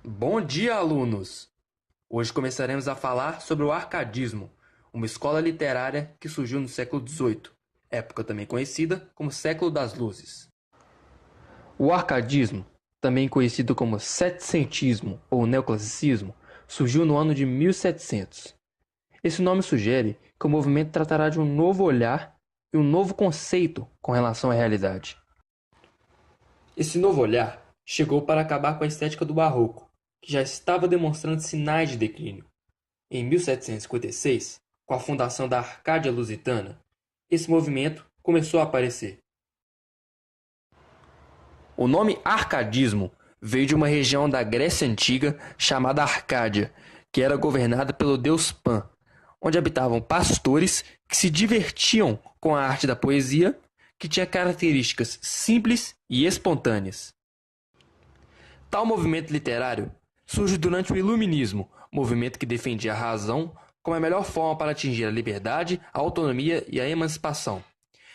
Bom dia, alunos! Hoje começaremos a falar sobre o arcadismo, uma escola literária que surgiu no século XVIII, época também conhecida como século das luzes. O arcadismo, também conhecido como setecentismo ou neoclassicismo, surgiu no ano de 1700. Esse nome sugere que o movimento tratará de um novo olhar e um novo conceito com relação à realidade. Esse novo olhar chegou para acabar com a estética do barroco, que já estava demonstrando sinais de declínio. Em 1756, com a fundação da Arcádia Lusitana, esse movimento começou a aparecer. O nome arcadismo veio de uma região da Grécia Antiga chamada Arcádia, que era governada pelo deus Pan, onde habitavam pastores que se divertiam com a arte da poesia, que tinha características simples e espontâneas. Tal movimento literário surge durante o Iluminismo, movimento que defendia a razão como a melhor forma para atingir a liberdade, a autonomia e a emancipação.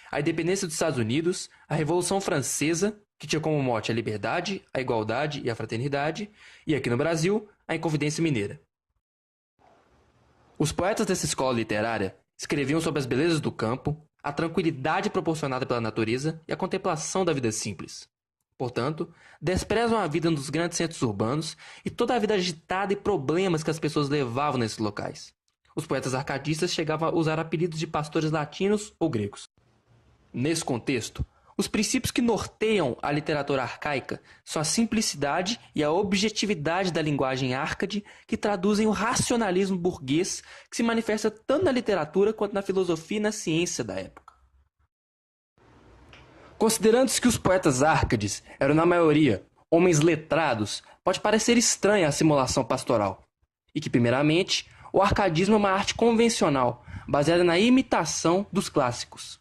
A independência dos Estados Unidos, a Revolução Francesa, que tinha como mote a liberdade, a igualdade e a fraternidade, e aqui no Brasil, a Inconfidência Mineira. Os poetas dessa escola literária escreviam sobre as belezas do campo, a tranquilidade proporcionada pela natureza e a contemplação da vida simples. Portanto, desprezam a vida nos grandes centros urbanos e toda a vida agitada e problemas que as pessoas levavam nesses locais. Os poetas arcadistas chegavam a usar apelidos de pastores latinos ou gregos. Nesse contexto, os princípios que norteiam a literatura arcaica são a simplicidade e a objetividade da linguagem arcade, que traduzem o racionalismo burguês que se manifesta tanto na literatura quanto na filosofia e na ciência da época. Considerando-se que os poetas árcades eram, na maioria, homens letrados, pode parecer estranha a simulação pastoral, e que, primeiramente, o arcadismo é uma arte convencional, baseada na imitação dos clássicos.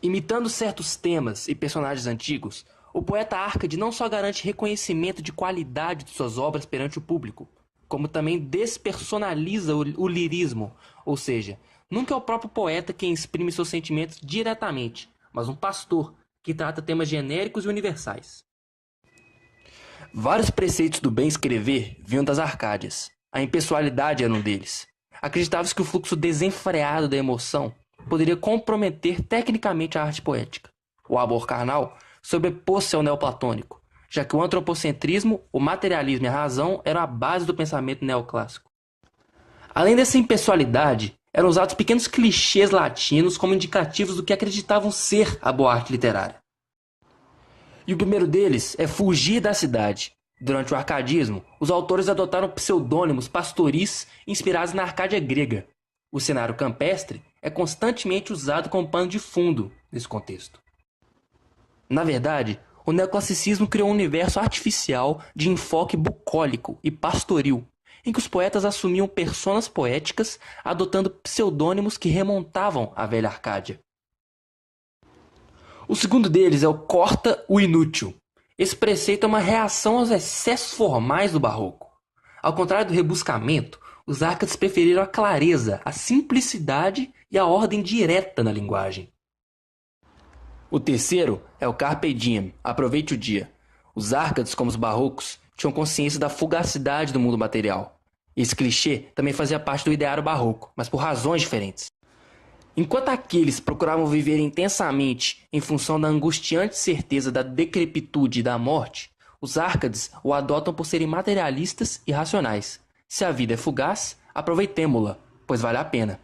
Imitando certos temas e personagens antigos, o poeta Arcade não só garante reconhecimento de qualidade de suas obras perante o público, como também despersonaliza o lirismo, ou seja, nunca é o próprio poeta quem exprime seus sentimentos diretamente, mas um pastor que trata temas genéricos e universais. Vários preceitos do bem escrever vinham das Arcádias. A impessoalidade era um deles. Acreditava-se que o fluxo desenfreado da emoção poderia comprometer tecnicamente a arte poética. O amor carnal sobrepôs-se ao neoplatônico, já que o antropocentrismo, o materialismo e a razão eram a base do pensamento neoclássico. Além dessa impessoalidade, eram usados pequenos clichês latinos como indicativos do que acreditavam ser a boa arte literária. E o primeiro deles é fugir da cidade. Durante o arcadismo, os autores adotaram pseudônimos pastoris inspirados na Arcádia grega. O cenário campestre é constantemente usado como pano de fundo nesse contexto. Na verdade, o neoclassicismo criou um universo artificial de enfoque bucólico e pastoril, em que os poetas assumiam personas poéticas, adotando pseudônimos que remontavam à velha Arcádia. O segundo deles é o corta o inútil. Esse preceito é uma reação aos excessos formais do barroco. Ao contrário do rebuscamento, os árcades preferiram a clareza, a simplicidade e a ordem direta na linguagem. O terceiro é o carpe diem, aproveite o dia. Os árcades, como os barrocos, tinham consciência da fugacidade do mundo material. Esse clichê também fazia parte do ideário barroco, mas por razões diferentes. Enquanto aqueles procuravam viver intensamente em função da angustiante certeza da decrepitude e da morte, os árcades o adotam por serem materialistas e racionais. Se a vida é fugaz, aproveitemo-la, pois vale a pena.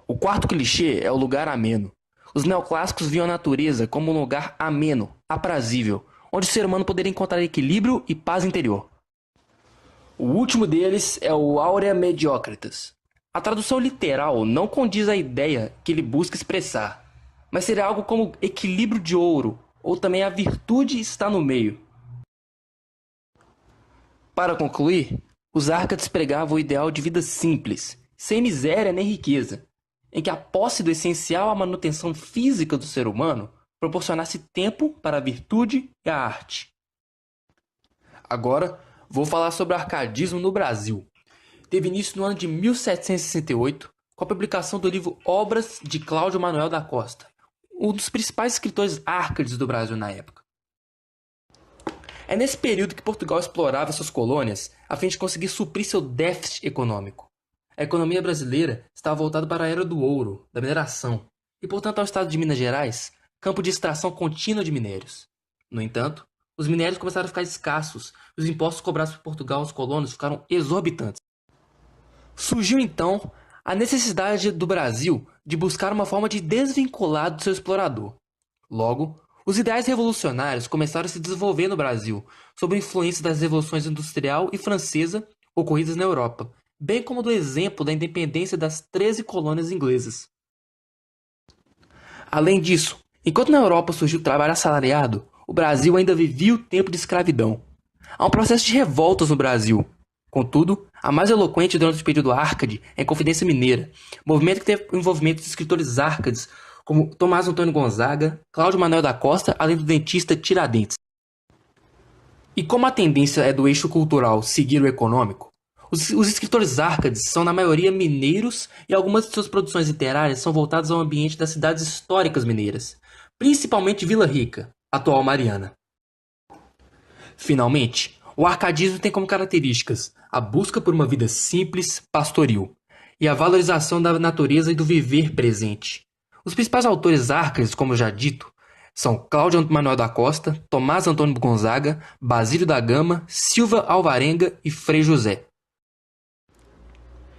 O quarto clichê é o lugar ameno. Os neoclássicos viam a natureza como um lugar ameno, aprazível, onde o ser humano poderia encontrar equilíbrio e paz interior. O último deles é o Aurea Mediocritas. A tradução literal não condiz à ideia que ele busca expressar, mas seria algo como equilíbrio de ouro, ou também a virtude está no meio. Para concluir, os árcades pregavam o ideal de vida simples, sem miséria nem riqueza, em que a posse do essencial à manutenção física do ser humano proporcionasse tempo para a virtude e a arte. Agora, vou falar sobre o arcadismo no Brasil. Teve início no ano de 1768, com a publicação do livro Obras de Cláudio Manuel da Costa, um dos principais escritores árcades do Brasil na época. É nesse período que Portugal explorava suas colônias a fim de conseguir suprir seu déficit econômico. A economia brasileira estava voltada para a era do ouro, da mineração, e portanto ao estado de Minas Gerais, campo de extração contínua de minérios. No entanto, os minérios começaram a ficar escassos e os impostos cobrados por Portugal aos colonos ficaram exorbitantes. Surgiu então a necessidade do Brasil de buscar uma forma de desvincular do seu explorador. Logo, os ideais revolucionários começaram a se desenvolver no Brasil, sob a influência das revoluções industrial e francesa ocorridas na Europa, bem como do exemplo da independência das 13 colônias inglesas. Além disso, enquanto na Europa surgiu o trabalho assalariado, o Brasil ainda vivia o tempo de escravidão. Há um processo de revoltas no Brasil. Contudo, a mais eloquente durante o período Árcade é a Inconfidência Mineira, movimento que teve o envolvimento de escritores árcades como Tomás Antônio Gonzaga, Cláudio Manuel da Costa, além do dentista Tiradentes. E como a tendência é do eixo cultural seguir o econômico, os escritores árcades são na maioria mineiros e algumas de suas produções literárias são voltadas ao ambiente das cidades históricas mineiras, principalmente Vila Rica, atual Mariana. Finalmente, o arcadismo tem como características a busca por uma vida simples, pastoril, e a valorização da natureza e do viver presente. Os principais autores árcades, como já dito, são Cláudio Manuel da Costa, Tomás Antônio Gonzaga, Basílio da Gama, Silva Alvarenga e Frei José.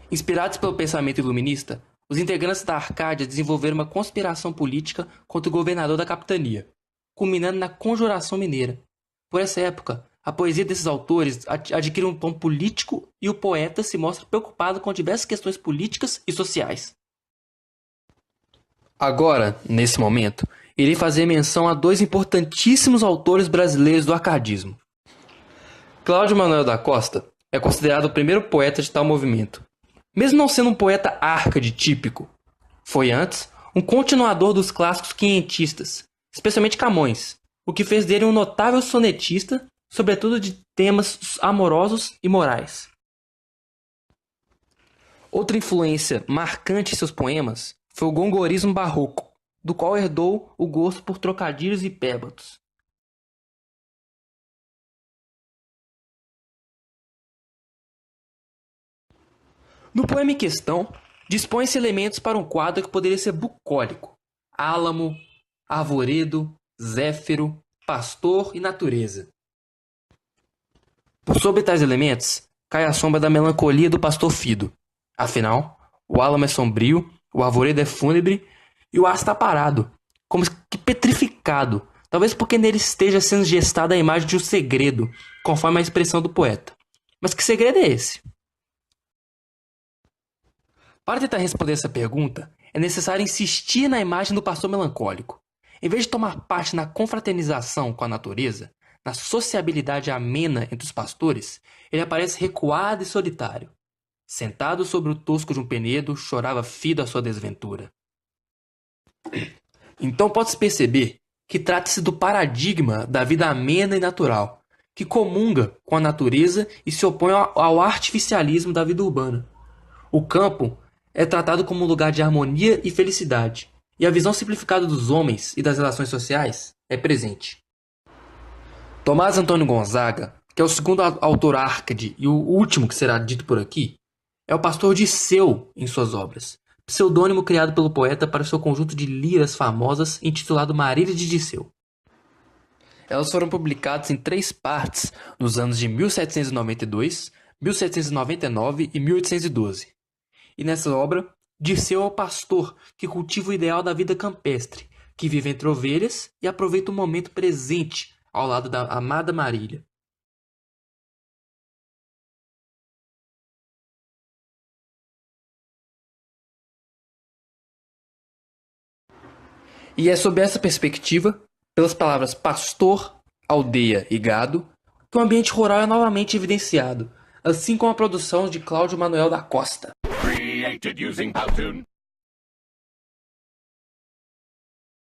Inspirados pelo pensamento iluminista, os integrantes da Arcádia desenvolveram uma conspiração política contra o governador da capitania, culminando na Conjuração Mineira. Por essa época, a poesia desses autores adquire um tom político e o poeta se mostra preocupado com diversas questões políticas e sociais. Agora, nesse momento, irei fazer menção a dois importantíssimos autores brasileiros do arcadismo. Cláudio Manuel da Costa é considerado o primeiro poeta de tal movimento, mesmo não sendo um poeta árcade típico. Foi antes um continuador dos clássicos quinhentistas, especialmente Camões, o que fez dele um notável sonetista, sobretudo de temas amorosos e morais. Outra influência marcante em seus poemas foi o gongorismo barroco, do qual herdou o gosto por trocadilhos e hipérbatos. No poema em questão, dispõe-se elementos para um quadro que poderia ser bucólico: álamo, arvoredo, zéfiro, pastor e natureza. Por sobre tais elementos, cai a sombra da melancolia do pastor Fido. Afinal, o álamo é sombrio, o arvoredo é fúnebre e o ar está parado, como que petrificado, talvez porque nele esteja sendo gestada a imagem de um segredo, conforme a expressão do poeta. Mas que segredo é esse? Para tentar responder essa pergunta, é necessário insistir na imagem do pastor melancólico. Em vez de tomar parte na confraternização com a natureza, na sociabilidade amena entre os pastores, ele aparece recuado e solitário. Sentado sobre o tosco de um penedo, chorava Fido a sua desventura. Então pode-se perceber que trata-se do paradigma da vida amena e natural, que comunga com a natureza e se opõe ao artificialismo da vida urbana. O campo é tratado como um lugar de harmonia e felicidade, e a visão simplificada dos homens e das relações sociais é presente. Tomás Antônio Gonzaga, que é o segundo autor árcade e o último que será dito por aqui, é o pastor Disseu em suas obras, pseudônimo criado pelo poeta para seu conjunto de liras famosas intitulado Marília de Disseu. Elas foram publicadas em 3 partes nos anos de 1792, 1799 e 1812. E nessa obra, Disseu é o pastor que cultiva o ideal da vida campestre, que vive entre ovelhas e aproveita o momento presente ao lado da amada Marília. E é sob essa perspectiva, pelas palavras pastor, aldeia e gado, que o ambiente rural é novamente evidenciado, assim como a produção de Cláudio Manuel da Costa. Created using Powtoon.